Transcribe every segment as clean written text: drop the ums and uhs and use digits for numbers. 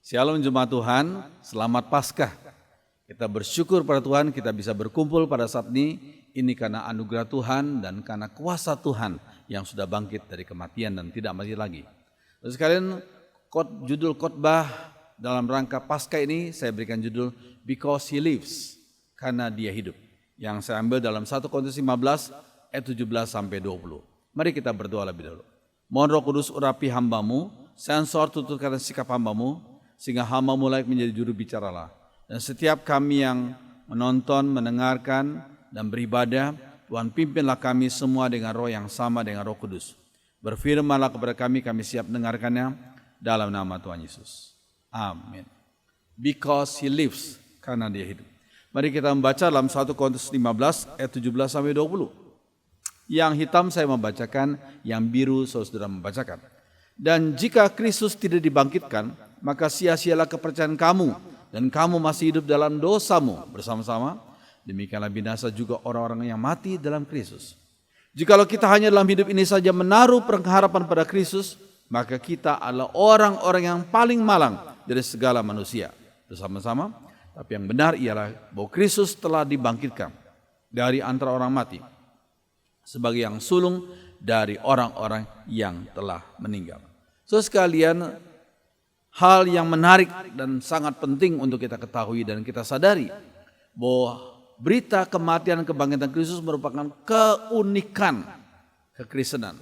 Shalom Jemaat Tuhan, selamat Paskah. Kita bersyukur pada Tuhan kita bisa berkumpul pada saat ini. Ini karena anugerah Tuhan dan karena kuasa Tuhan yang sudah bangkit dari kematian dan tidak mati lagi. Terus sekalian judul khotbah dalam rangka Paskah ini saya berikan judul Because He Lives, karena Dia hidup. Yang saya ambil dalam 1 Korintus 15 ayat 17 sampai 20. Mari kita berdoa lebih dahulu. Mohon Roh Kudus urapi hambamu, sensor tutupkan sikap hambamu, sehingga hamba-Mu layak menjadi juru bicaralah. Dan setiap kami yang menonton, mendengarkan, dan beribadah, Tuhan pimpinlah kami semua dengan roh yang sama dengan Roh Kudus. Berfirmanlah kepada kami, kami siap mendengarkannya dalam nama Tuhan Yesus. Amin. Because He lives, karena Dia hidup. Mari kita membaca dalam 1 Korintus 15 ayat 17 sampai 20. Yang hitam saya membacakan, yang biru saudara membacakan. Dan jika Kristus tidak dibangkitkan, maka sia-sialah kepercayaan kamu dan kamu masih hidup dalam dosamu bersama-sama. Demikianlah binasa juga orang-orang yang mati dalam Kristus. Jikalau kita hanya dalam hidup ini saja menaruh pengharapan pada Kristus, maka kita adalah orang-orang yang paling malang dari segala manusia bersama-sama. Tapi yang benar ialah bahwa Kristus telah dibangkitkan dari antara orang mati sebagai yang sulung dari orang-orang yang telah meninggal. So sekalian, hal yang menarik dan sangat penting untuk kita ketahui dan kita sadari bahwa berita kematian dan kebangkitan Kristus merupakan keunikan kekristenan.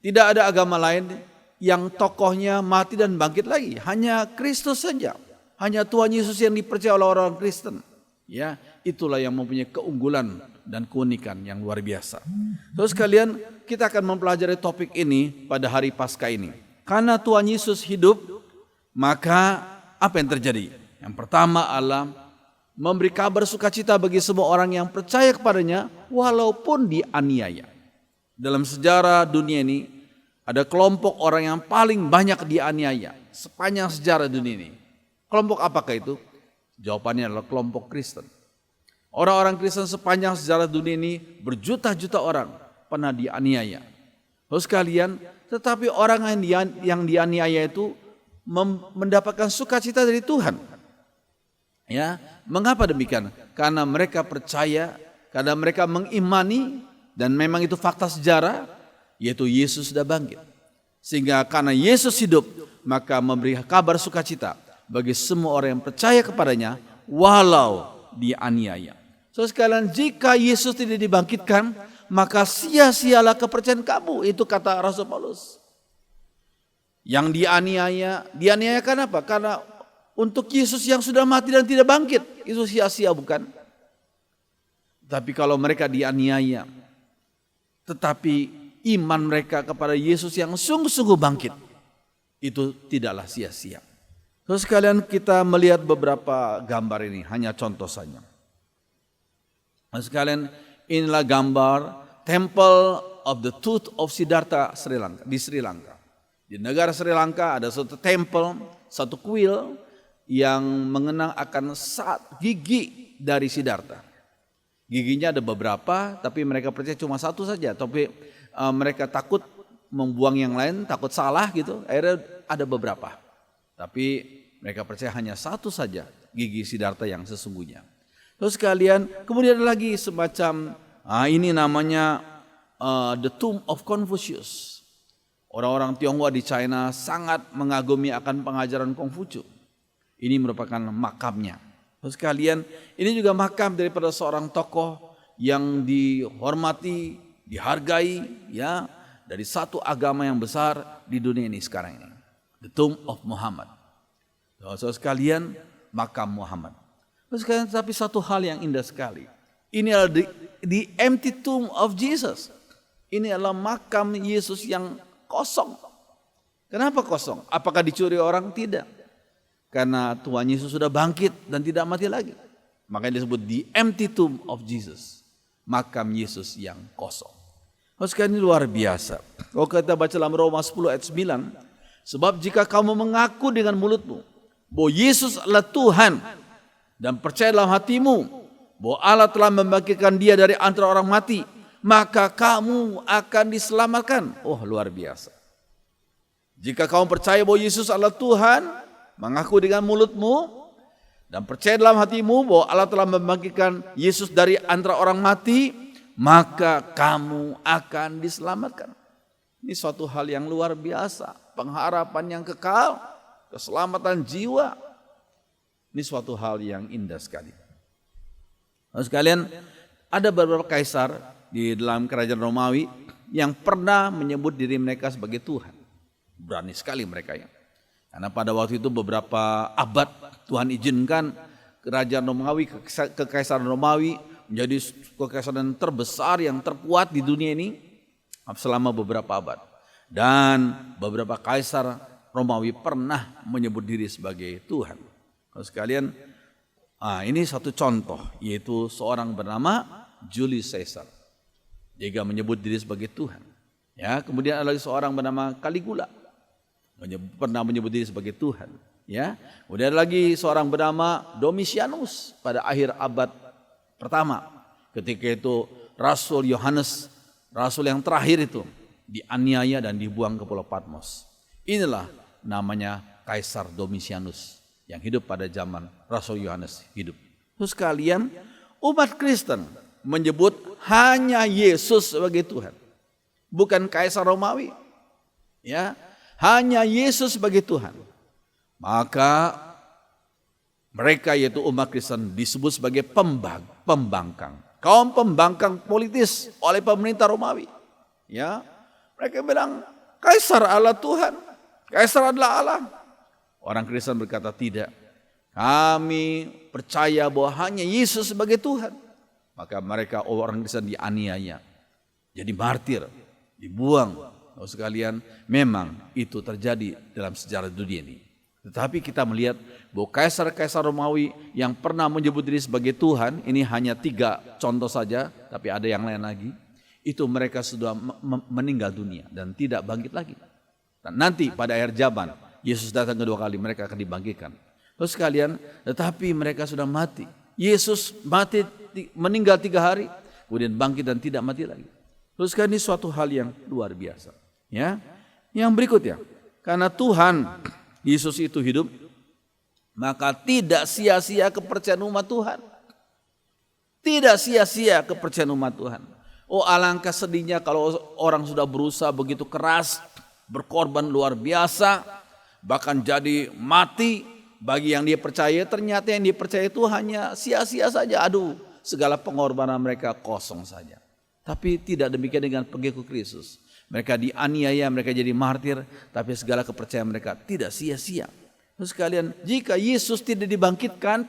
Tidak ada agama lain yang tokohnya mati dan bangkit lagi, hanya Kristus saja. Hanya Tuhan Yesus yang dipercaya oleh orang Kristen. Ya, itulah yang mempunyai keunggulan dan keunikan yang luar biasa. Terus kalian, kita akan mempelajari topik ini pada hari Paskah ini. Karena Tuhan Yesus hidup, maka apa yang terjadi? Yang pertama adalah memberi kabar sukacita bagi semua orang yang percaya kepadanya walaupun dianiaya. Dalam sejarah dunia ini ada kelompok orang yang paling banyak dianiaya sepanjang sejarah dunia ini. Kelompok apakah itu? Jawabannya adalah kelompok Kristen. Orang-orang Kristen sepanjang sejarah dunia ini berjuta-juta orang pernah dianiaya. Terus kalian, tetapi orang yang dianiaya itu mendapatkan sukacita dari Tuhan. Ya, mengapa demikian? Karena mereka percaya, karena mereka mengimani, dan memang itu fakta sejarah, yaitu Yesus sudah bangkit. Sehingga karena Yesus hidup, maka memberi kabar sukacita bagi semua orang yang percaya kepadanya, walau dianiaya. So sekalian, jika Yesus tidak dibangkitkan, maka sia-sialah kepercayaan kamu. Itu kata Rasul Paulus. Yang dianiaya kenapa? Karena untuk Yesus yang sudah mati dan tidak bangkit, itu sia-sia bukan? Tapi kalau mereka dianiaya, tetapi iman mereka kepada Yesus yang sungguh-sungguh bangkit, itu tidaklah sia-sia. Terus sekalian, kita melihat beberapa gambar ini, hanya contoh saja. Terus sekalian, inilah gambar Temple of the Tooth of Siddhartha di Sri Lanka. Di negara Sri Lanka ada satu temple, satu kuil yang mengenang akan gigi dari Siddhartha. Giginya ada beberapa, tapi mereka percaya cuma satu saja. Tapi mereka takut membuang yang lain, takut salah gitu. Akhirnya ada beberapa. Tapi mereka percaya hanya satu saja gigi Siddhartha yang sesungguhnya. Terus kalian, kemudian ada lagi semacam, ini namanya The Tomb of Confucius. Orang-orang Tionghoa di China sangat mengagumi akan pengajaran Konghucu. Ini merupakan makamnya. Terus kalian, ini juga makam daripada seorang tokoh yang dihormati, dihargai, ya, dari satu agama yang besar di dunia ini sekarang ini. The Tomb of Muhammad. Saudara sekalian, makam Muhammad. Terus kalian, tapi satu hal yang indah sekali. Ini adalah the empty tomb of Jesus. Ini adalah makam Yesus yang kosong. Kenapa kosong? Apakah dicuri orang? Tidak. Karena Tuhan Yesus sudah bangkit dan tidak mati lagi. Makanya disebut the empty tomb of Jesus. Makam Yesus yang kosong. Terus kalian, ini luar biasa. Kalau kita baca dalam Roma 10 ayat 9. Sebab jika kamu mengaku dengan mulutmu bahwa Yesus adalah Tuhan dan percaya dalam hatimu bahwa Allah telah membangkitkan Dia dari antara orang mati, maka kamu akan diselamatkan. Oh, luar biasa. Jika kamu percaya bahwa Yesus adalah Tuhan mengaku dengan mulutmu, dan percaya dalam hatimu bahwa Allah telah membangkitkan Yesus dari antara orang mati, maka kamu akan diselamatkan. Ini suatu hal yang luar biasa, pengharapan yang kekal, keselamatan jiwa. Ini suatu hal yang indah sekali. Lalu sekalian, ada beberapa kaisar di dalam kerajaan Romawi yang pernah menyebut diri mereka sebagai Tuhan. Berani sekali mereka ya. Karena pada waktu itu beberapa abad Tuhan izinkan kerajaan Romawi, kekaisaran Romawi menjadi kekaisaran terbesar yang terkuat di dunia ini selama beberapa abad. Dan beberapa kaisar Romawi pernah menyebut diri sebagai Tuhan. Kalau sekalian, ini satu contoh, yaitu seorang bernama Julius Caesar. Dia menyebut diri sebagai Tuhan. Ya, kemudian ada lagi seorang bernama Caligula, pernah menyebut diri sebagai Tuhan. Ya, kemudian ada lagi seorang bernama Domitianus pada akhir abad pertama. Ketika itu Rasul Yohanes, Rasul yang terakhir itu, dianiaya dan dibuang ke Pulau Patmos. Inilah namanya Kaisar Domitianus yang hidup pada zaman Rasul Yohanes hidup. Terus kalian, umat Kristen menyebut hanya Yesus sebagai Tuhan, bukan Kaisar Romawi. Ya, hanya Yesus sebagai Tuhan. Maka mereka yaitu umat Kristen disebut sebagai pembangkang. Kaum pembangkang politis oleh pemerintah Romawi. Ya, mereka bilang Kaisar adalah Tuhan, Kaisar adalah Allah. Orang Kristen berkata tidak. Kami percaya bahwa hanya Yesus sebagai Tuhan. Maka mereka orang Kristen dianiaya, jadi martir, dibuang. Lalu sekalian, memang itu terjadi dalam sejarah dunia ini. Tetapi kita melihat bahwa kaisar-kaisar Romawi yang pernah menyebut diri sebagai Tuhan, ini hanya 3 contoh saja, tapi ada yang lain lagi. Itu mereka sudah meninggal dunia dan tidak bangkit lagi. Dan nanti pada akhir zaman, Yesus datang kedua kali, mereka akan dibangkitkan. Terus sekalian, tetapi mereka sudah mati. Yesus mati, meninggal 3 hari, kemudian bangkit dan tidak mati lagi. Terus sekalian, ini suatu hal yang luar biasa. Ya, yang berikutnya, karena Tuhan Yesus itu hidup, maka tidak sia-sia kepercayaan umat Tuhan. Tidak sia-sia kepercayaan umat Tuhan. Oh, alangkah sedihnya kalau orang sudah berusaha begitu keras, berkorban luar biasa, bahkan jadi mati bagi yang dia percaya, ternyata yang dia percaya itu hanya sia-sia saja. Aduh, segala pengorbanan mereka kosong saja. Tapi tidak demikian dengan pengikut Kristus. Mereka dianiaya, mereka jadi martir, tapi segala kepercayaan mereka tidak sia-sia. Terus sekalian, jika Yesus tidak dibangkitkan,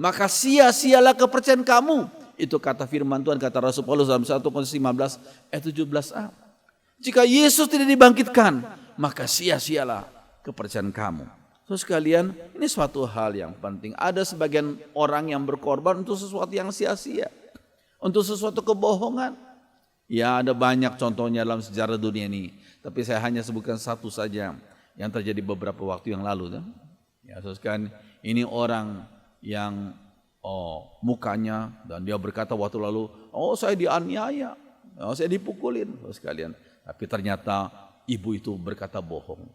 maka sia-sialah kepercayaan kamu. Itu kata firman Tuhan, kata Rasul Paulus dalam 1 Korintus 15 ayat 17a. Jika Yesus tidak dibangkitkan, maka sia-sialah kepercayaan kamu. Terus sekalian, ini suatu hal yang penting. Ada sebagian orang yang berkorban untuk sesuatu yang sia-sia, untuk sesuatu kebohongan. Ya, ada banyak contohnya dalam sejarah dunia ini. Tapi saya hanya sebutkan satu saja yang terjadi beberapa waktu yang lalu. Ya, kan ini orang yang mukanya dan dia berkata waktu lalu, saya dianiaya, saya dipukulin, sekalian. Tapi ternyata ibu itu berkata bohong.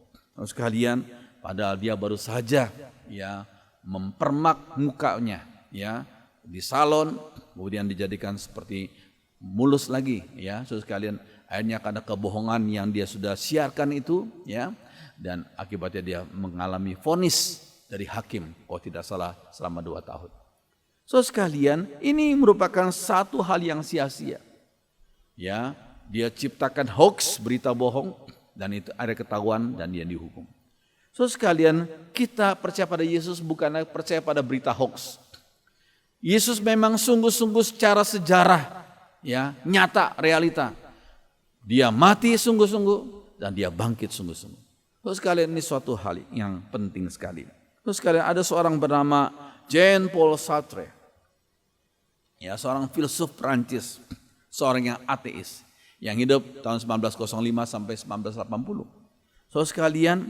Sekalian, padahal dia baru saja ya mempermak mukanya ya di salon, kemudian dijadikan seperti mulus lagi ya, saudara sekalian. Akhirnya karena kebohongan yang dia sudah siarkan itu ya, dan akibatnya dia mengalami vonis dari hakim, tidak salah, selama 2 tahun. Saudara sekalian, ini merupakan satu hal yang sia-sia. Ya, dia ciptakan hoax, berita bohong, dan itu ada ketahuan dan dia dihukum. Saudara sekalian, kita percaya pada Yesus bukan percaya pada berita hoax. Yesus memang sungguh-sungguh secara sejarah ya, nyata, realita. Dia mati sungguh-sungguh dan dia bangkit sungguh-sungguh. Terus sekalian, ini suatu hal yang penting sekali. Terus sekalian, ada seorang bernama Jean-Paul Sartre. Ya, seorang filsuf Prancis, seorang yang ateis yang hidup tahun 1905 sampai 1980. Terus sekalian,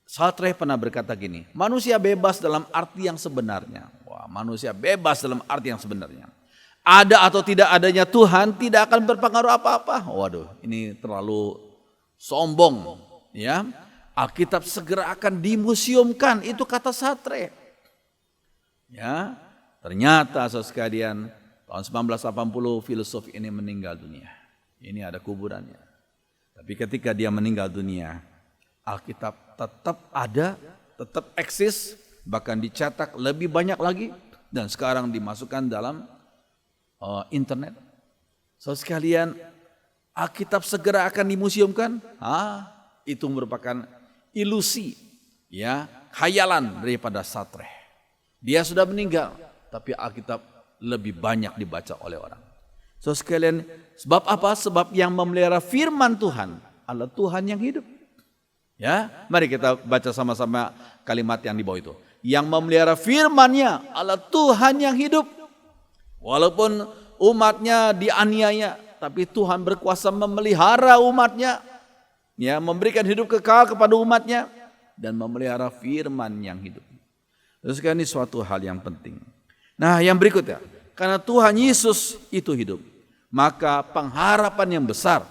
Sartre pernah berkata gini, manusia bebas dalam arti yang sebenarnya. Manusia bebas dalam arti yang sebenarnya. Ada atau tidak adanya Tuhan tidak akan berpengaruh apa-apa. Waduh, ini terlalu sombong ya. Alkitab segera akan dimuseumkan, itu kata Sartre. Ya, ternyata saudara sekalian, tahun 1980 filosof ini meninggal dunia. Ini ada kuburannya. Tapi ketika dia meninggal dunia, Alkitab tetap ada, tetap eksis, bahkan dicetak lebih banyak lagi, dan sekarang dimasukkan dalam internet. Saudara sekalian, Alkitab segera akan dimuseumkan. Itu merupakan ilusi, ya, khayalan daripada Sartre. Dia sudah meninggal, tapi Alkitab lebih banyak dibaca oleh orang. Saudara sekalian, sebab apa? Sebab yang memelihara firman Tuhan adalah Tuhan yang hidup. Ya, mari kita baca sama-sama kalimat yang di bawah itu. Yang memelihara firman-Nya adalah Tuhan yang hidup. Walaupun umatnya dianiaya, tapi Tuhan berkuasa memelihara umatnya, ya, memberikan hidup kekal kepada umatnya dan memelihara firman yang hidup. Terus kan ini suatu hal yang penting. Nah, yang berikutnya, karena Tuhan Yesus itu hidup, maka pengharapan yang besar,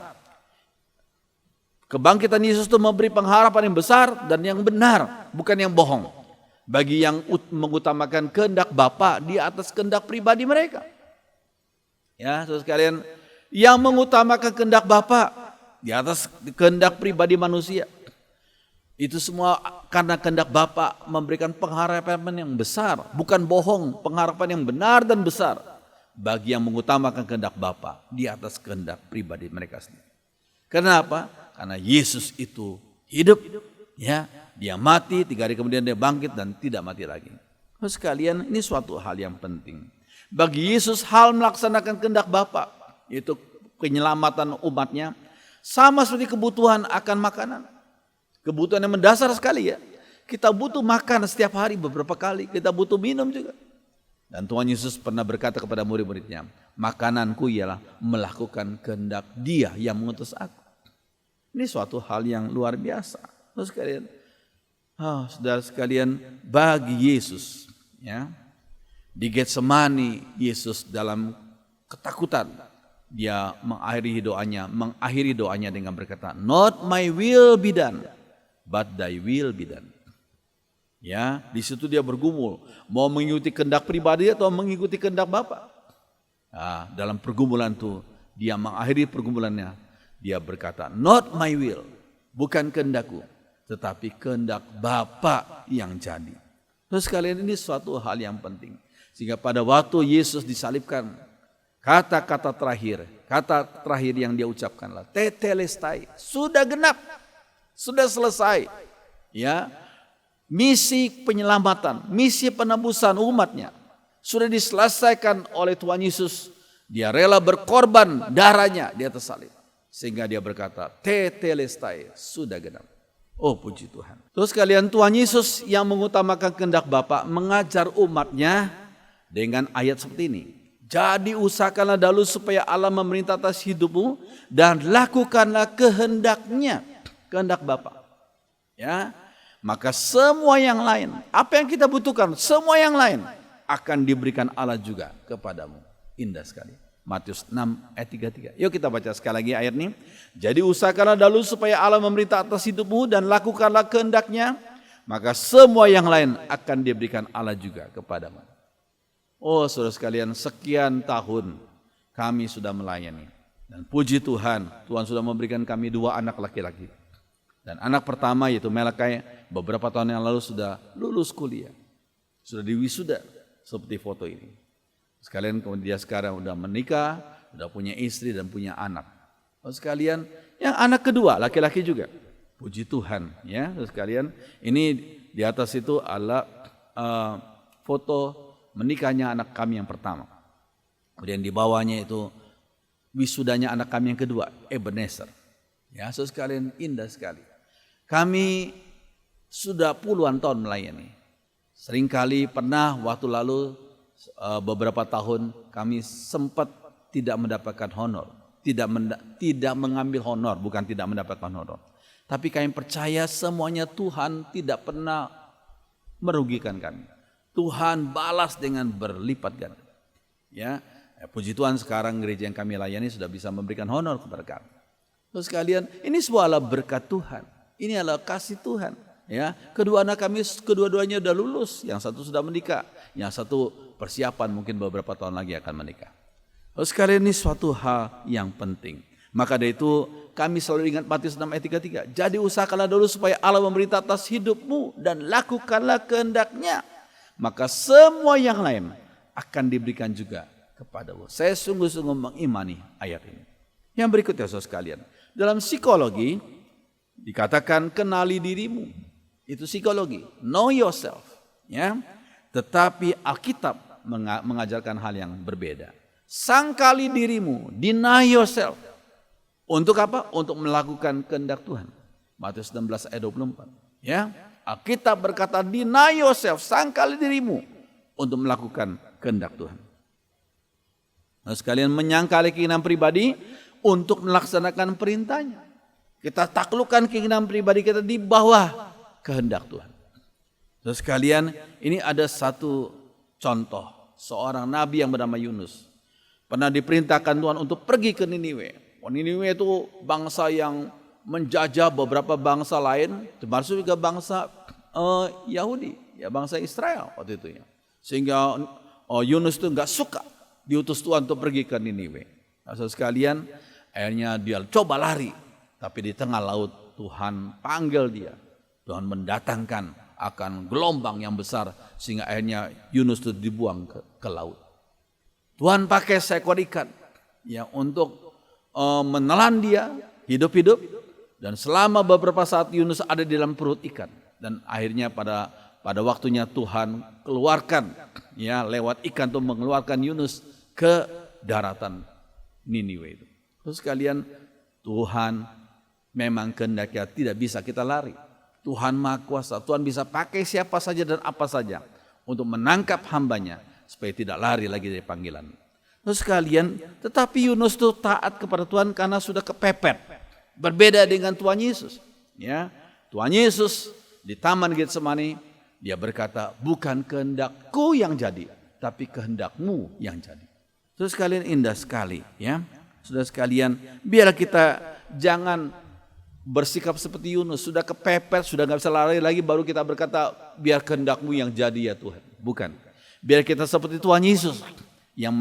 kebangkitan Yesus itu memberi pengharapan yang besar dan yang benar, bukan yang bohong. Bagi yang mengutamakan kehendak Bapa di atas kehendak pribadi mereka. Ya, saudara sekalian, yang mengutamakan kehendak Bapa di atas kehendak pribadi manusia. Itu semua karena kehendak Bapa memberikan pengharapan yang besar, bukan bohong, pengharapan yang benar dan besar bagi yang mengutamakan kehendak Bapa di atas kehendak pribadi mereka sendiri. Kenapa? Karena Yesus itu hidup, ya, dia mati, 3 hari kemudian dia bangkit dan tidak mati lagi. Terus sekalian, ini suatu hal yang penting. Bagi Yesus hal melaksanakan kehendak Bapa, yaitu penyelamatan umatnya, sama seperti kebutuhan akan makanan. Kebutuhan yang mendasar sekali, ya. Kita butuh makan setiap hari beberapa kali, kita butuh minum juga. Dan Tuhan Yesus pernah berkata kepada murid-muridnya, makananku ialah melakukan kehendak Dia yang mengutus aku. Ini suatu hal yang luar biasa. Terus sekalian, saudara sekalian, bagi Yesus, ya, di Getsemani Yesus dalam ketakutan, dia mengakhiri doanya dengan berkata, not my will be done, but thy will be done. Ya, di situ dia bergumul, mau mengikuti kehendak pribadi atau mengikuti kehendak Bapa. Dalam pergumulan itu, dia mengakhiri pergumulannya, dia berkata, not my will, bukan kehendakku, tetapi kehendak Bapa yang jadi. Terus kalian, ini suatu hal yang penting. Sehingga pada waktu Yesus disalibkan, kata-kata terakhir yang dia ucapkanlah, tetelestai, sudah genap, sudah selesai. Ya, misi penyelamatan, misi penebusan umatnya sudah diselesaikan oleh Tuhan Yesus. Dia rela berkorban darahnya di atas salib. Sehingga dia berkata, tetelestai, sudah genap. Oh, puji Tuhan. Terus kalian, Tuhan Yesus yang mengutamakan kehendak Bapa mengajar umatnya dengan ayat seperti ini. Jadi usahakanlah dahulu supaya Allah memerintah atas hidupmu dan lakukanlah kehendaknya, kehendak Bapa. Ya, maka semua yang lain, apa yang kita butuhkan, semua yang lain akan diberikan Allah juga kepadamu. Indah sekali. Matius 6 ayat 33. Yuk kita baca sekali lagi ayat ini. Jadi usahakanlah dahulu supaya Allah memerintah atas hidupmu dan lakukanlah kehendaknya, maka semua yang lain akan diberikan Allah juga kepadamu. Oh, saudara sekalian, sekian tahun kami sudah melayani. Dan puji Tuhan, Tuhan sudah memberikan kami 2 anak laki-laki. Dan anak pertama yaitu Melakai beberapa tahun yang lalu sudah lulus kuliah. Sudah diwisuda seperti foto ini. Sekalian kemudian dia sekarang sudah menikah, sudah punya istri dan punya anak. Terus sekalian, yang anak kedua laki-laki juga. Puji Tuhan, ya. Terus sekalian, ini di atas itu adalah foto menikahnya anak kami yang pertama. Kemudian di bawahnya itu wisudanya anak kami yang kedua, Ebenezer. Ya, saudara sekalian, indah sekali. Kami sudah puluhan tahun melayani. Seringkali pernah waktu lalu beberapa tahun kami sempat tidak mendapatkan honor, tidak mengambil honor, bukan tidak mendapatkan honor. Tapi kami percaya semuanya Tuhan tidak pernah merugikan kami. Tuhan balas dengan berlipat ganda. Ya, puji Tuhan sekarang gereja yang kami layani sudah bisa memberikan honor kepada kami. Terus sekalian, ini sebuah berkat Tuhan. Ini adalah kasih Tuhan. Ya, kedua anak kami kedua-duanya sudah lulus, yang satu sudah menikah, yang satu persiapan mungkin beberapa tahun lagi akan menikah. Lalu sekalian ini suatu hal yang penting. Maka dari itu kami selalu ingat Matius 6 ayat 33. Jadi usahakanlah dulu supaya Allah memerintah atas hidupmu dan lakukanlah kehendaknya. Maka semua yang lain akan diberikan juga kepadamu. Saya sungguh-sungguh mengimani ayat ini. Yang berikutnya saudara sekalian. Dalam psikologi dikatakan kenali dirimu. Itu psikologi. Know yourself. Ya. Tetapi Alkitab mengajarkan hal yang berbeda. Sangkali dirimu. Deny yourself. Untuk apa? Untuk melakukan kehendak Tuhan. Matius 16 ayat 24. Ya. Alkitab berkata deny yourself. Sangkali dirimu. Untuk melakukan kehendak Tuhan. Nah, sekalian menyangkali keinginan pribadi untuk melaksanakan perintahnya. Kita taklukkan keinginan pribadi kita di bawah kehendak Tuhan. Terus sekalian, ini ada satu contoh. Seorang nabi yang bernama Yunus. Pernah diperintahkan Tuhan untuk pergi ke Niniwe. Niniwe itu bangsa yang menjajah beberapa bangsa lain. Termasuk juga bangsa Yahudi. Ya, bangsa Israel waktu itu. Ya. Sehingga Yunus itu gak suka diutus Tuhan untuk pergi ke Niniwe. Nah, sekalian, akhirnya dia coba lari. Tapi di tengah laut Tuhan panggil dia. Tuhan mendatangkan akan gelombang yang besar. Sehingga akhirnya Yunus itu dibuang ke laut. Tuhan pakai seekor ikan ya, untuk menelan dia hidup-hidup. Dan selama beberapa saat Yunus ada di dalam perut ikan. Dan akhirnya pada waktunya Tuhan keluarkan ya, lewat ikan itu mengeluarkan Yunus ke daratan Niniwe itu. Terus sekalian, Tuhan memang kehendaknya tidak bisa kita lari. Tuhan Maha Kuasa, Tuhan bisa pakai siapa saja dan apa saja untuk menangkap hambanya supaya tidak lari lagi dari panggilan. Terus sekalian, tetapi Yunus itu taat kepada Tuhan karena sudah kepepet. Berbeda dengan Tuhan Yesus. Ya, Tuhan Yesus di Taman Getsemani dia berkata, bukan kehendakku yang jadi, tapi kehendakmu yang jadi. Terus sekalian, indah sekali ya. Sudah sekalian, biar kita jangan bersikap seperti Yunus. Sudah kepepet, sudah gak bisa lari lagi, baru kita berkata, biar kehendakmu yang jadi ya Tuhan. Bukan. Biar kita seperti Tuhan Yesus yang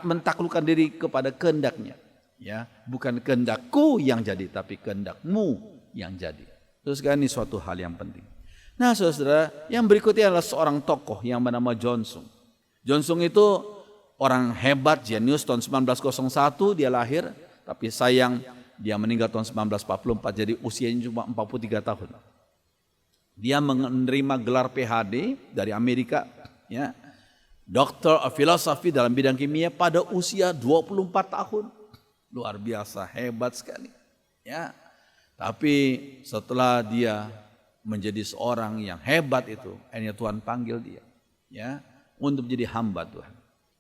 mentaklukkan diri kepada kehendaknya. Ya, bukan kehendakku yang jadi, tapi kehendakmu yang jadi. Terus sekalian, ini suatu hal yang penting. Nah saudara, yang berikutnya adalah seorang tokoh yang bernama John Sung. John Sung itu orang hebat, jenius. Tahun 1901 dia lahir, tapi sayang dia meninggal tahun 1944, jadi usianya cuma 43 tahun. Dia menerima gelar PhD dari Amerika, ya, Doctor of Philosophy dalam bidang kimia pada usia 24 tahun. Luar biasa, hebat sekali. Ya, tapi setelah dia menjadi seorang yang hebat itu, akhirnya Tuhan panggil dia, ya, untuk menjadi hamba Tuhan.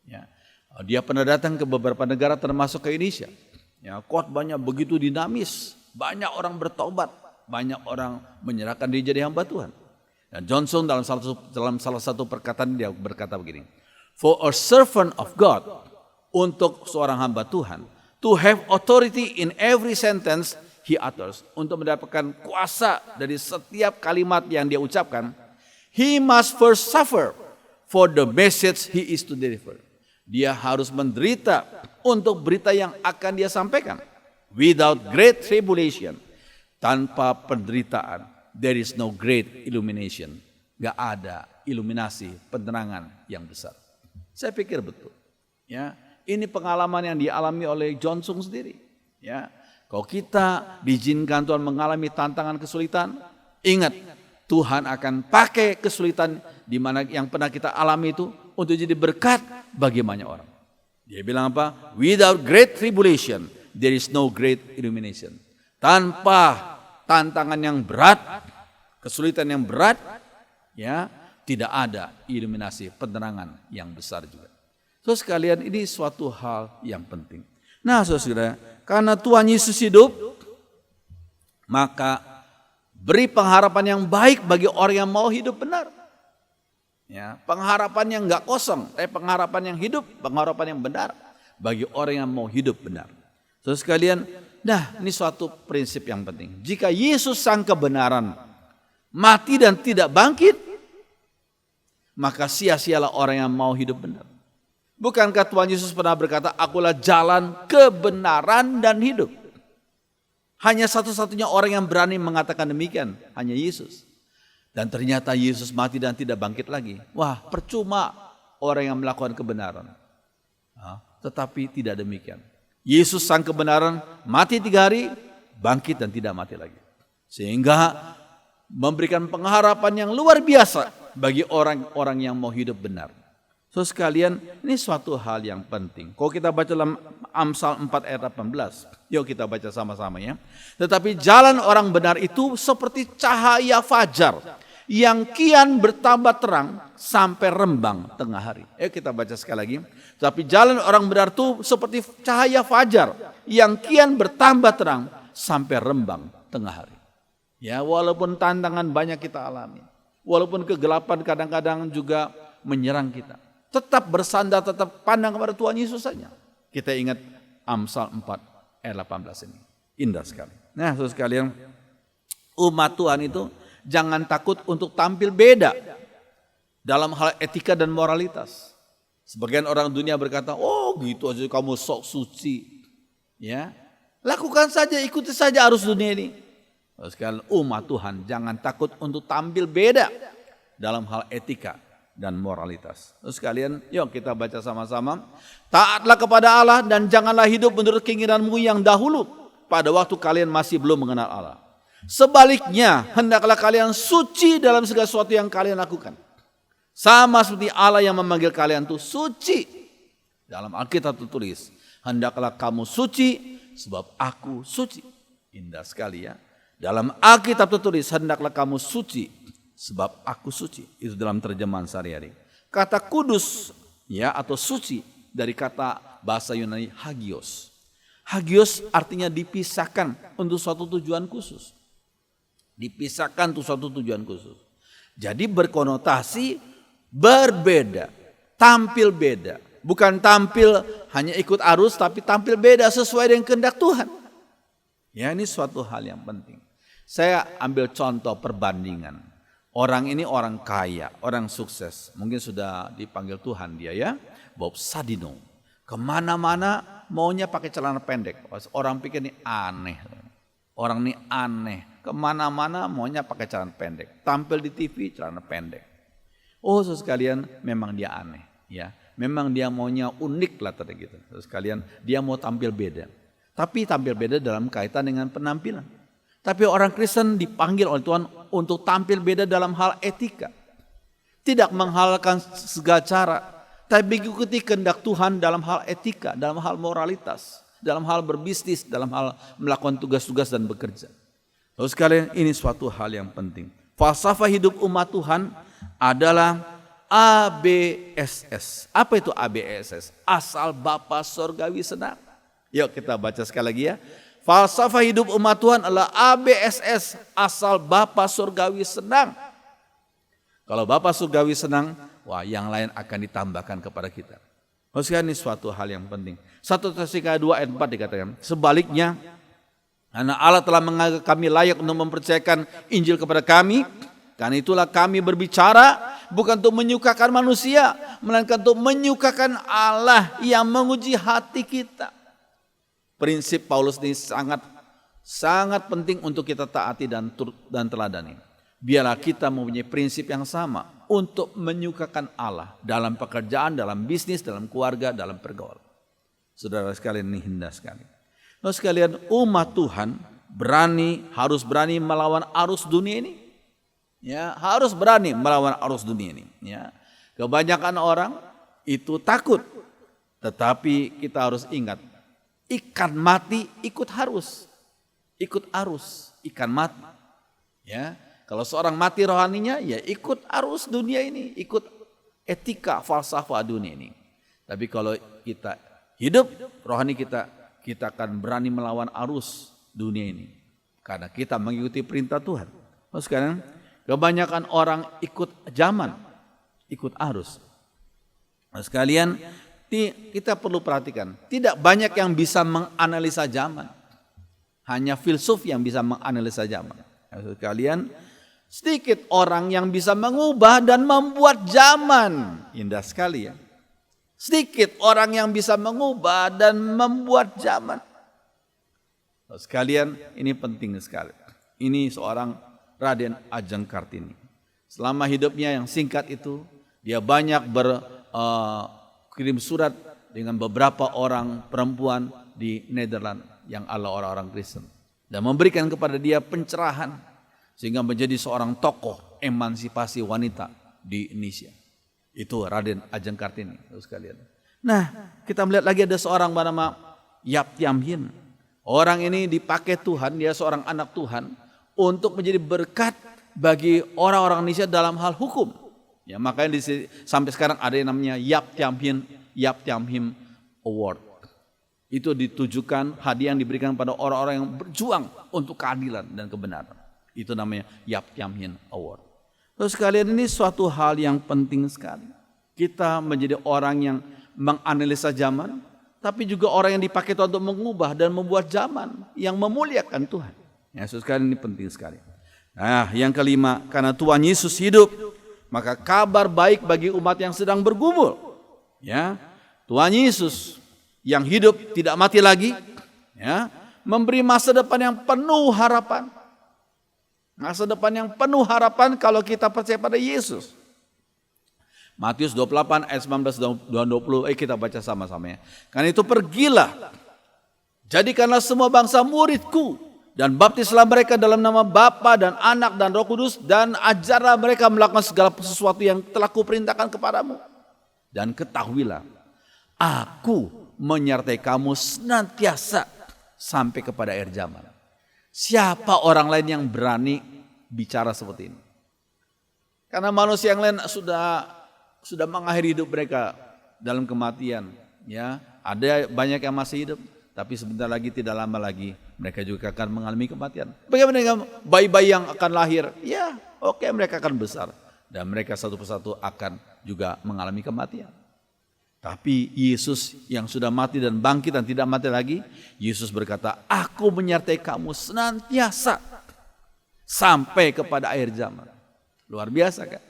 Ya, dia pernah datang ke beberapa negara termasuk ke Indonesia. Ya, khotbahnya begitu dinamis, banyak orang bertobat, banyak orang menyerahkan diri jadi hamba Tuhan. Dan Johnson dalam salah satu perkataan dia berkata begini, for a servant of God, untuk seorang hamba Tuhan, to have authority in every sentence he utters, untuk mendapatkan kuasa dari setiap kalimat yang dia ucapkan, he must first suffer for the message he is to deliver. Dia harus menderita untuk berita yang akan dia sampaikan. Without great tribulation, tanpa penderitaan, there is no great illumination. Gak ada iluminasi, penerangan yang besar. Saya pikir betul. Ya, ini pengalaman yang dialami oleh John Sung sendiri. Ya, kalau kita diizinkan Tuhan mengalami tantangan kesulitan, ingat Tuhan akan pakai kesulitan di mana yang pernah kita alami itu untuk jadi berkat bagi banyak orang. Dia bilang apa? Without great tribulation, there is no great illumination. Tanpa tantangan yang berat, kesulitan yang berat, ya, tidak ada iluminasi, penerangan yang besar juga. So sekalian, ini suatu hal yang penting. Nah saudara, karena Tuhan Yesus hidup, maka beri pengharapan yang baik bagi orang yang mau hidup benar. Ya, pengharapan yang enggak kosong, tapi pengharapan yang hidup, pengharapan yang benar bagi orang yang mau hidup benar. So sekalian, nah ini suatu prinsip yang penting. Jika Yesus sang kebenaran mati dan tidak bangkit, maka sia-sialah orang yang mau hidup benar. Bukankah Tuhan Yesus pernah berkata, akulah jalan, kebenaran, dan hidup. Hanya satu-satunya orang yang berani mengatakan demikian, hanya Yesus. Dan ternyata Yesus mati dan tidak bangkit lagi. Wah, percuma orang yang melakukan kebenaran. Tetapi tidak demikian. Yesus sang kebenaran mati 3 hari, bangkit dan tidak mati lagi. Sehingga memberikan pengharapan yang luar biasa bagi orang-orang yang mau hidup benar. So sekalian, ini suatu hal yang penting. Kalau kita baca dalam Amsal 4 ayat 18, yuk kita baca sama-sama ya. Tetapi jalan orang benar itu seperti cahaya fajar yang kian bertambah terang sampai rembang tengah hari. Yuk kita baca sekali lagi. Tetapi jalan orang benar itu seperti cahaya fajar yang kian bertambah terang sampai rembang tengah hari. Ya, walaupun tantangan banyak kita alami, walaupun kegelapan kadang-kadang juga menyerang kita, tetap bersandar, tetap pandang kepada Tuhan Yesus saja. Kita ingat Amsal 4 ayat 18 ini. Indah sekali. Nah, saudara sekalian, umat Tuhan itu jangan takut untuk tampil beda dalam hal etika dan moralitas. Sebagian orang dunia berkata, oh gitu aja kamu sok suci. Ya, lakukan saja, ikuti saja arus dunia ini. Saudara sekalian, umat Tuhan jangan takut untuk tampil beda dalam hal etika dan moralitas. Terus sekalian, yuk kita baca sama-sama. Taatlah kepada Allah dan janganlah hidup menurut keinginanmu yang dahulu pada waktu kalian masih belum mengenal Allah. Sebaliknya, hendaklah kalian suci dalam segala sesuatu yang kalian lakukan. Sama seperti Allah yang memanggil kalian itu suci. Dalam Alkitab tertulis, hendaklah kamu suci sebab aku suci. Indah sekali ya. Dalam Alkitab tertulis, hendaklah kamu suci sebab aku suci. Itu dalam terjemahan sehari-hari. Kata kudus ya atau suci dari kata bahasa Yunani hagios. Hagios artinya dipisahkan untuk suatu tujuan khusus. Dipisahkan untuk suatu tujuan khusus. Jadi berkonotasi berbeda, tampil beda. Bukan tampil hanya ikut arus tapi tampil beda sesuai dengan kehendak Tuhan. Ya, ini suatu hal yang penting. Saya ambil contoh perbandingan. Orang ini orang kaya, orang sukses. Mungkin sudah dipanggil Tuhan dia ya. Bob Sadino. Kemana-mana maunya pakai celana pendek. Orang pikir ini aneh. Orang ini aneh. Kemana-mana maunya pakai celana pendek. Tampil di TV celana pendek. Oh sekalian memang dia aneh. Ya, memang dia maunya unik lah tadi gitu. Sekalian dia mau tampil beda. Tapi tampil beda dalam kaitan dengan penampilan. Tapi orang Kristen dipanggil oleh Tuhan untuk tampil beda dalam hal etika. Tidak menghalalkan segala cara. Tapi mengikuti kehendak Tuhan dalam hal etika, dalam hal moralitas, dalam hal berbisnis, dalam hal melakukan tugas-tugas dan bekerja. Terus sekalian ini suatu hal yang penting. Falsafah hidup umat Tuhan adalah ABSS. Apa itu ABSS? Asal Bapa Sorgawi senang. Yuk kita baca sekali lagi ya. Falsafah hidup umat Tuhan adalah ABSS, asal Bapa Surgawi senang. Kalau Bapa Surgawi senang, wah yang lain akan ditambahkan kepada kita. Maksudnya ini suatu hal yang penting. 1 Tesalonika 2 ayat 4 dikatakan, sebaliknya, karena Allah telah menganggap kami layak untuk mempercayakan Injil kepada kami, karena itulah kami berbicara bukan untuk menyukakan manusia, melainkan untuk menyukakan Allah yang menguji hati kita. Prinsip Paulus ini sangat penting untuk kita taati dan teladani. Biarlah kita mempunyai prinsip yang sama untuk menyukakan Allah dalam pekerjaan, dalam bisnis, dalam keluarga, dalam pergaulan. Saudara sekalian, ini indah sekali. Nah sekalian, umat Tuhan harus berani melawan arus dunia ini. Ya, harus berani melawan arus dunia ini. Ya, kebanyakan orang itu takut, tetapi kita harus ingat. Ikan mati ikut arus, ikan mati. Ya, kalau seorang mati rohaninya, ya ikut arus dunia ini, ikut etika falsafah dunia ini. Tapi kalau kita hidup rohani kita akan berani melawan arus dunia ini, karena kita mengikuti perintah Tuhan. Nah, sekarang kebanyakan orang ikut zaman, ikut arus. Nah, sekalian, kita perlu perhatikan, tidak banyak yang bisa menganalisa zaman. Hanya filsuf yang bisa menganalisa zaman. Kalian, sedikit orang yang bisa mengubah dan membuat zaman. Indah sekali ya. Sedikit orang yang bisa mengubah dan membuat zaman. Sekalian, ini penting sekali. Ini seorang Raden Ajeng Kartini. Selama hidupnya yang singkat itu, dia banyak berkirim surat dengan beberapa orang perempuan di Nederland yang adalah orang-orang Kristen. Dan memberikan kepada dia pencerahan sehingga menjadi seorang tokoh emansipasi wanita di Indonesia. Itu Raden Ajeng Kartini, sekalian. Nah, kita melihat lagi ada seorang bernama Yap Thiam Hien. Orang ini dipakai Tuhan, dia seorang anak Tuhan untuk menjadi berkat bagi orang-orang Indonesia dalam hal hukum. Ya, makanya sampai sekarang ada yang namanya Yap Thiam Hien Award. Itu ditujukan hadiah yang diberikan pada orang-orang yang berjuang untuk keadilan dan kebenaran. Itu namanya Yap Thiam Hien Award. Terus sekalian, ini suatu hal yang penting sekali. Kita menjadi orang yang menganalisa zaman, tapi juga orang yang dipakai Tuhan untuk mengubah dan membuat zaman yang memuliakan Tuhan. Ya, sekalian, ini penting sekali. Nah, yang kelima, karena Tuhan Yesus hidup, maka kabar baik bagi umat yang sedang bergumul. Ya, Tuhan Yesus yang hidup tidak mati lagi, ya, memberi masa depan yang penuh harapan. Masa depan yang penuh harapan kalau kita percaya pada Yesus. Matius 28 ayat 19 dan 20, kita baca sama-sama ya. Karena itu pergilah, jadikanlah semua bangsa muridku, dan baptislah mereka dalam nama Bapa dan Anak dan Roh Kudus, dan ajarlah mereka melakukan segala sesuatu yang telah kuperintahkan kepadamu. Dan ketahuilah, aku menyertai kamu senantiasa sampai kepada akhir zaman. Siapa orang lain yang berani bicara seperti ini? Karena manusia yang lain sudah mengakhiri hidup mereka dalam kematian. Ya, ada banyak yang masih hidup, tapi sebentar lagi, tidak lama lagi, mereka juga akan mengalami kematian. Bagaimana dengan bayi-bayi yang akan lahir? Ya, oke, mereka akan besar. Dan mereka satu persatu akan juga mengalami kematian. Tapi Yesus yang sudah mati dan bangkit dan tidak mati lagi, Yesus berkata, aku menyertai kamu senantiasa sampai kepada akhir zaman. Luar biasa kan?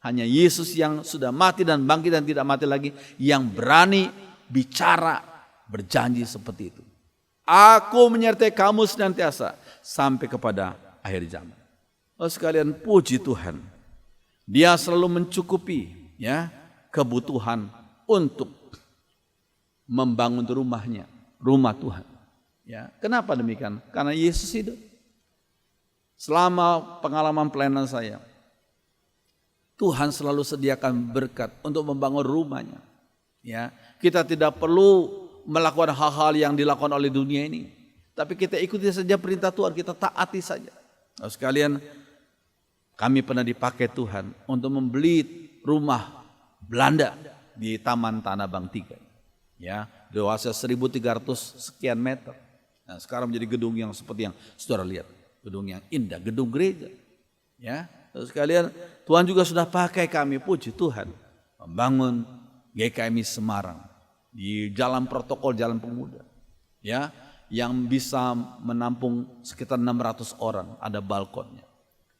Hanya Yesus yang sudah mati dan bangkit dan tidak mati lagi yang berani bicara, berjanji seperti itu. Aku menyertai kamu senantiasa sampai kepada akhir zaman. Oh sekalian, puji Tuhan. Dia selalu mencukupi ya kebutuhan untuk membangun rumahnya, rumah Tuhan. Ya, kenapa demikian? Karena Yesus hidup. Selama pengalaman pelayanan saya, Tuhan selalu sediakan berkat untuk membangun rumahnya. Ya, kita tidak perlu melakukan hal-hal yang dilakukan oleh dunia ini, tapi kita ikuti saja perintah Tuhan, kita taati saja. Nah, sekalian, kami pernah dipakai Tuhan untuk membeli rumah Belanda di Taman Tanah Abang 3. Ya, luasnya 1.300 sekian meter. Nah, sekarang menjadi gedung yang seperti yang saudara lihat, gedung yang indah, gedung gereja. Ya, terus sekalian, Tuhan juga sudah pakai kami, puji Tuhan, membangun GKMI Semarang di jalan protokol Jalan Pemuda. Ya, yang bisa menampung sekitar 600 orang, ada balkonnya.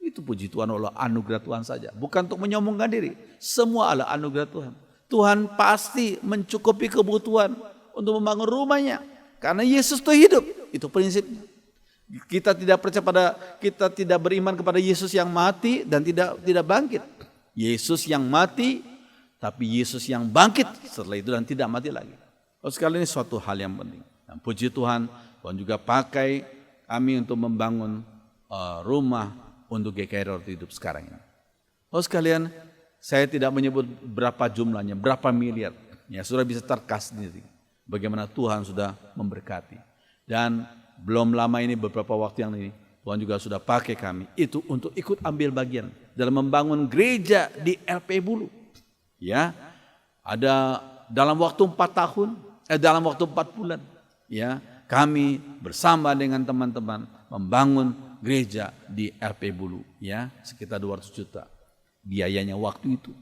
Itu puji Tuhan, Allah anugerah Tuhan saja, bukan untuk menyombongkan diri. Semua adalah anugerah Tuhan. Tuhan pasti mencukupi kebutuhan untuk membangun rumahnya. Karena Yesus itu hidup, itu prinsipnya. Kita tidak beriman kepada Yesus yang mati dan tidak bangkit. Yesus yang mati, tapi Yesus yang bangkit setelah itu dan tidak mati lagi. Oh, sekali ini suatu hal yang penting. Dan puji Tuhan, Tuhan juga pakai kami untuk membangun rumah untuk GKI Roda Hidup sekarang ini. Oh sekalian, saya tidak menyebut berapa jumlahnya, berapa miliar. Ya, sudah bisa terkas sendiri bagaimana Tuhan sudah memberkati. Dan belum lama ini, beberapa waktu yang ini, Tuhan juga sudah pakai kami itu untuk ikut ambil bagian dalam membangun gereja di LP Bulu. Ya, ada dalam waktu 4 tahun, dalam waktu 4 bulan, ya, kami bersama dengan teman-teman membangun gereja di LP Bulu, ya, sekitar 200 juta. Biayanya waktu itu.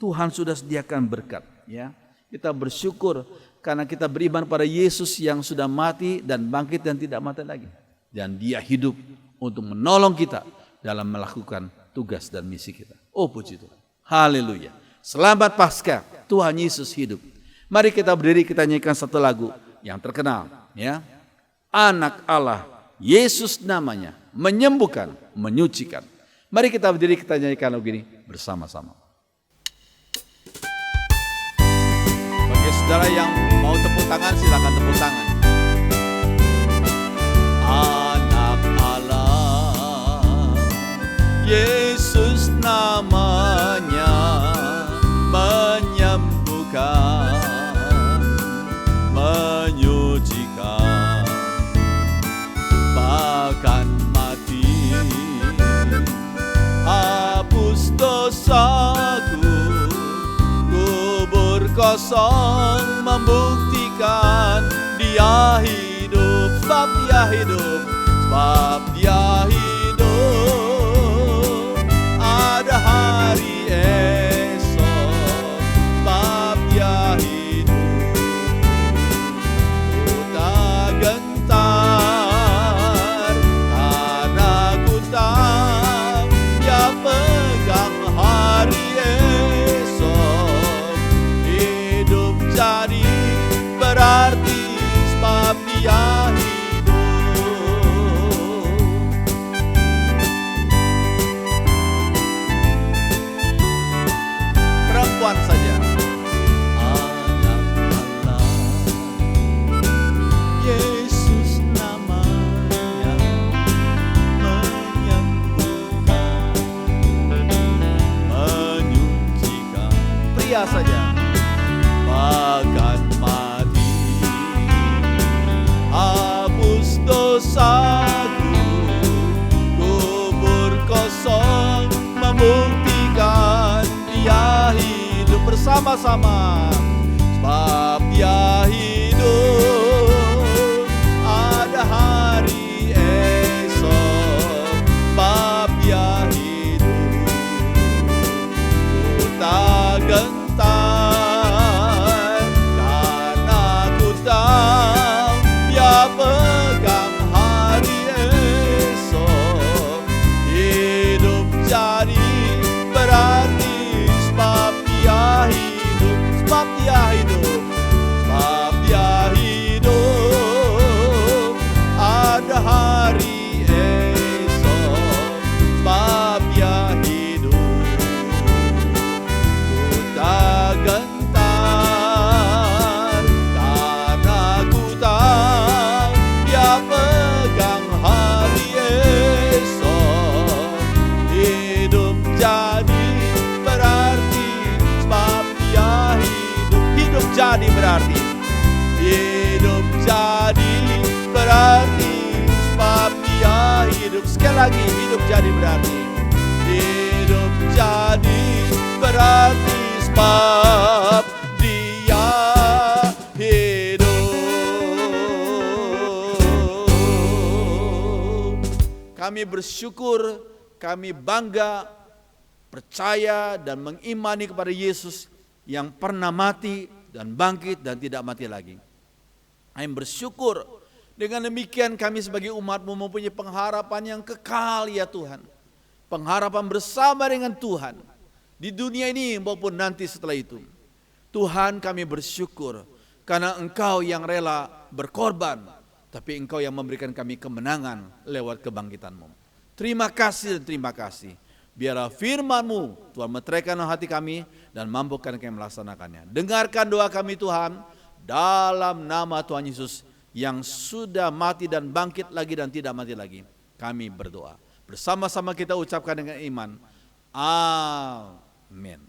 Tuhan sudah sediakan berkat, ya. Kita bersyukur karena kita beriman pada Yesus yang sudah mati dan bangkit dan tidak mati lagi. Dan dia hidup untuk menolong kita dalam melakukan tugas dan misi kita. Oh puji Tuhan. Haleluya. Selamat Paskah, Tuhan Yesus hidup. Mari kita berdiri, kita nyanyikan satu lagu yang terkenal, ya. Anak Allah, Yesus namanya, menyembuhkan, menyucikan. Mari kita berdiri, kita nyanyikan lagu ini bersama-sama. Bagi saudara yang mau tepuk tangan, silakan tepuk tangan. Anak Allah, Yesus namanya, menyembuhkan, menyucikan, bahkan mati, hapus dosaku, kubur kosong membuktikan dia hidup, sebab dia hidup, sebab dia hidup. Ada hari esok, sebab dia hidup. Ku tak gentar karena ku tahu dia pegang hari esok. Hidup jadi berarti sebab dia hidup. Perempuan saja. Anak Allah, Yesus namanya, menyembuhkan, menyucikan. Pria saja. Bahkan mati, hapus dosaku, kubur kosong membuktikan dia hidup. Bersama-sama, sebab dia hidup. Ada hari esok, sebab dia hidup. Ku tak gentar karena ku tahu dia pegang hari esok. Hidup jadi berarti sebab dia hidup, sebab dia hidup, sebab dia hidup. Ada hari esok, sebab dia hidup. Ku tak gentar karena ku tahu dia pegang hari esok. Hidup jadi berarti sebab dia hidup. Hidup jadi berarti. Hidup jadi berarti sebab dia hidup. Sekali lagi, hidup jadi berarti. Hidup jadi berarti sebab dia hidup. Kami bersyukur, kami bangga, percaya dan mengimani kepada Yesus yang pernah mati dan bangkit dan tidak mati lagi. Kami bersyukur, dengan demikian kami sebagai umat-Mu mempunyai pengharapan yang kekal ya Tuhan. Pengharapan bersama dengan Tuhan di dunia ini maupun nanti setelah itu. Tuhan, kami bersyukur karena Engkau yang rela berkorban, tapi Engkau yang memberikan kami kemenangan lewat kebangkitan-Mu. Terima kasih dan terima kasih. Biarlah firman-Mu Tuhan meteraikan hati kami dan mampukan kami melaksanakannya. Dengarkan doa kami Tuhan, dalam nama Tuhan Yesus yang sudah mati dan bangkit lagi dan tidak mati lagi. Kami berdoa. Bersama-sama kita ucapkan dengan iman. Amin.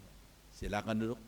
Silakan duduk.